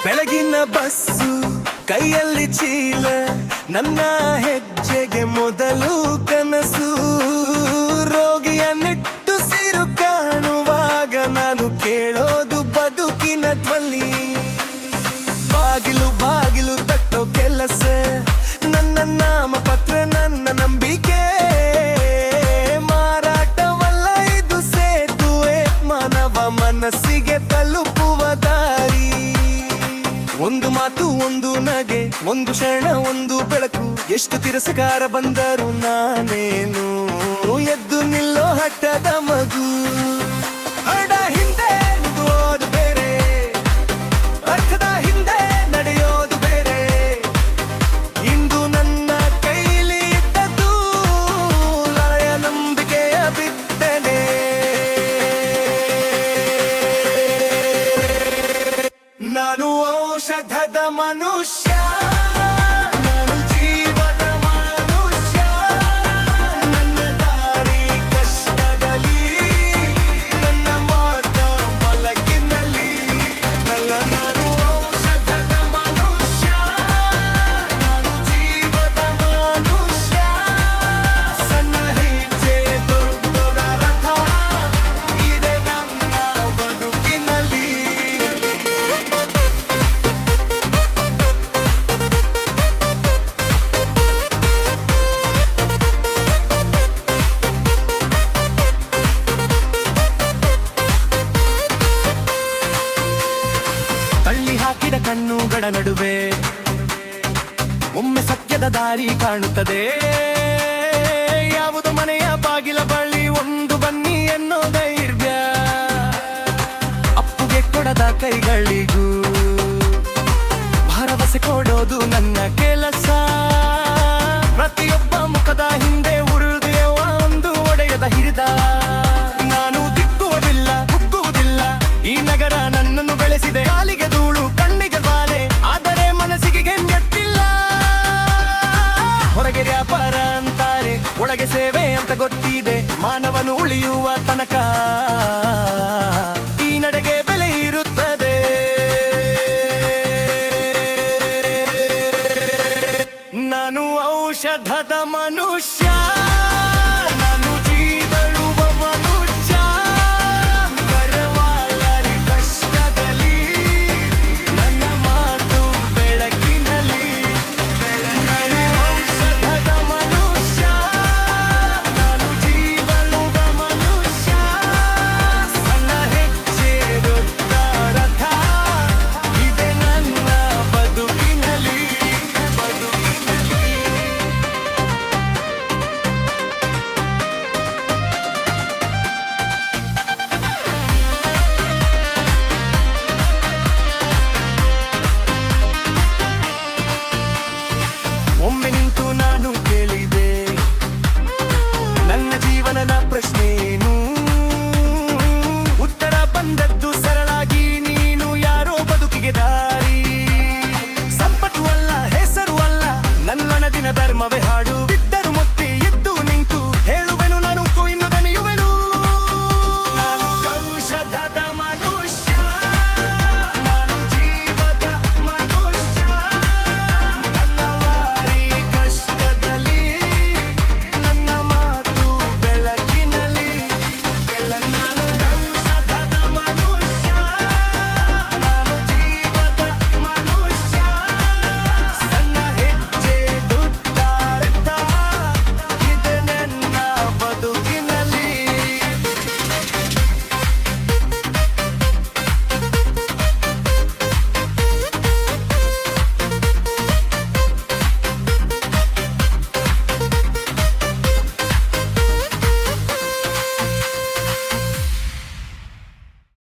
ಬೆಳಗಿನ ಬಸ್ಸು ಕೈಯಲ್ಲಿ ಚೀಲ, ನನ್ನ ಹೆಜ್ಜೆಗೆ ಮೊದಲು ಕನಸು. ರೋಗಿಯ ನಿಟ್ಟುಸಿರು ಕಾಣುವಾಗ ನಾನು ಕೇಳೋದು ಬದುಕಿನ ಧ್ವನಿ. ಬಾಗಿಲು ಬಾಗಿಲು ತಟ್ಟೋ ಕೆಲಸ, ನನ್ನ ನಾಮಪತ್ರ ನನ್ನ ನಂಬಿಕೆ. ಮಾರಾಟವಲ್ಲ ಇದು ಸೇತುವೆ, ಮಾನವ ಮನಸ್ಸಿಗೆ ತಲುಪುವ ದಾರಿ. ಒಂದು ಮಾತು, ಒಂದು ನಗೆ, ಒಂದು ಕ್ಷಣ, ಒಂದು ಬೆಳಕು. ಎಷ್ಟು ತಿರಸ್ಕಾರ ಬಂದರೂ ನಾನೇನು ಎದ್ದು ನಿಲ್ಲೋ ಹಠದ ಮಗು. ಹಡ ಹಿಂದೆ ಓದು ಬೇರೆ, ಅರ್ಥದ ಹಿಂದೆ ನಡೆಯೋದು ಬೇರೆ. ಇಂದು ನನ್ನ ಕೈಲಿ ಇದ್ದದ್ದು ಲಯ ನಂಬಿಕೆಯ ಬಿತ್ತನೆ. ನಾನು ಔಷಧದ ಮನುಷ್ಯ, ನಾನು ಜೀವದ ಮನುಷ್ಯ. ನನ್ನ ದಾರಿ ಕಷ್ಟದಲ್ಲಿ, ನನ್ನ ಮಾತ ಮಲಗಿನಲ್ಲಿ. ನಾನು ಔಷಧದ ಮನುಷ್ಯ, ನಾನು ಜೀವದ ಮನುಷ್ಯ. ಸಣ್ಣ ಹೆಜ್ಜೆ ದೊಡ್ಡ ರಥ ಇದೆ ನನ್ನ ಬದುಕಿನಲ್ಲಿ. ತಳ್ಳಿ ಹಾಕಿದ ಕಣ್ಣುಗಳ ನಡುವೆ ಒಮ್ಮೆ ಸತ್ಯದ ದಾರಿ ಕಾಣುತ್ತದೆ. ಯಾವುದು ಮನೆಯ ಬಾಗಿಲ ಬಳಿ ಒಂದು ಬನ್ನಿ ಎನ್ನೋ ಧೈರ್ಯ. ಅಪ್ಪುಗೆ ಕೊಡದ ಕೈಗಳಿಗೂ ಭರವಸೆ ಕೊಡೋದು ನನ್ನ ಕೆಲಸ. ಪ್ರತಿಯೊಬ್ಬ ಮುಖದ ಹಿಂದೆ ಉಳಿದೆಯುವ ಒಂದು ಒಡೆಯದ ಹಿರಿದ. ನಾನು ದಿಕ್ಕುವುದಿಲ್ಲ, ಕುಗ್ಗುವುದಿಲ್ಲ. ಈ ನಗರ ನನ್ನನ್ನು ಬೆಳೆಸಿದೆ. ಕಾಲಿಗೆ ಧೂಳು, ಕಣ್ಣಿಗೆ ಬಾಲೆ, ಆದರೆ ಮನಸ್ಸಿಗೆ ಗೆಂಗೆಟ್ಟಿಲ್ಲ. ಹೊರಗೆ ವ್ಯಾಪಾರ ಅಂತಾರೆ, ಒಳಗೆ ಸೇವೆ ಅಂತ ಗೊತ್ತಿದೆ. ಮಾನವನು ಉಳಿಯುವ ತನಕ ಈ ನಡೆಗೆ ಬೆಲೆ ಇರುತ್ತದೆ. ನಾನು ಔಷಧದ ಮನುಷ್ಯ.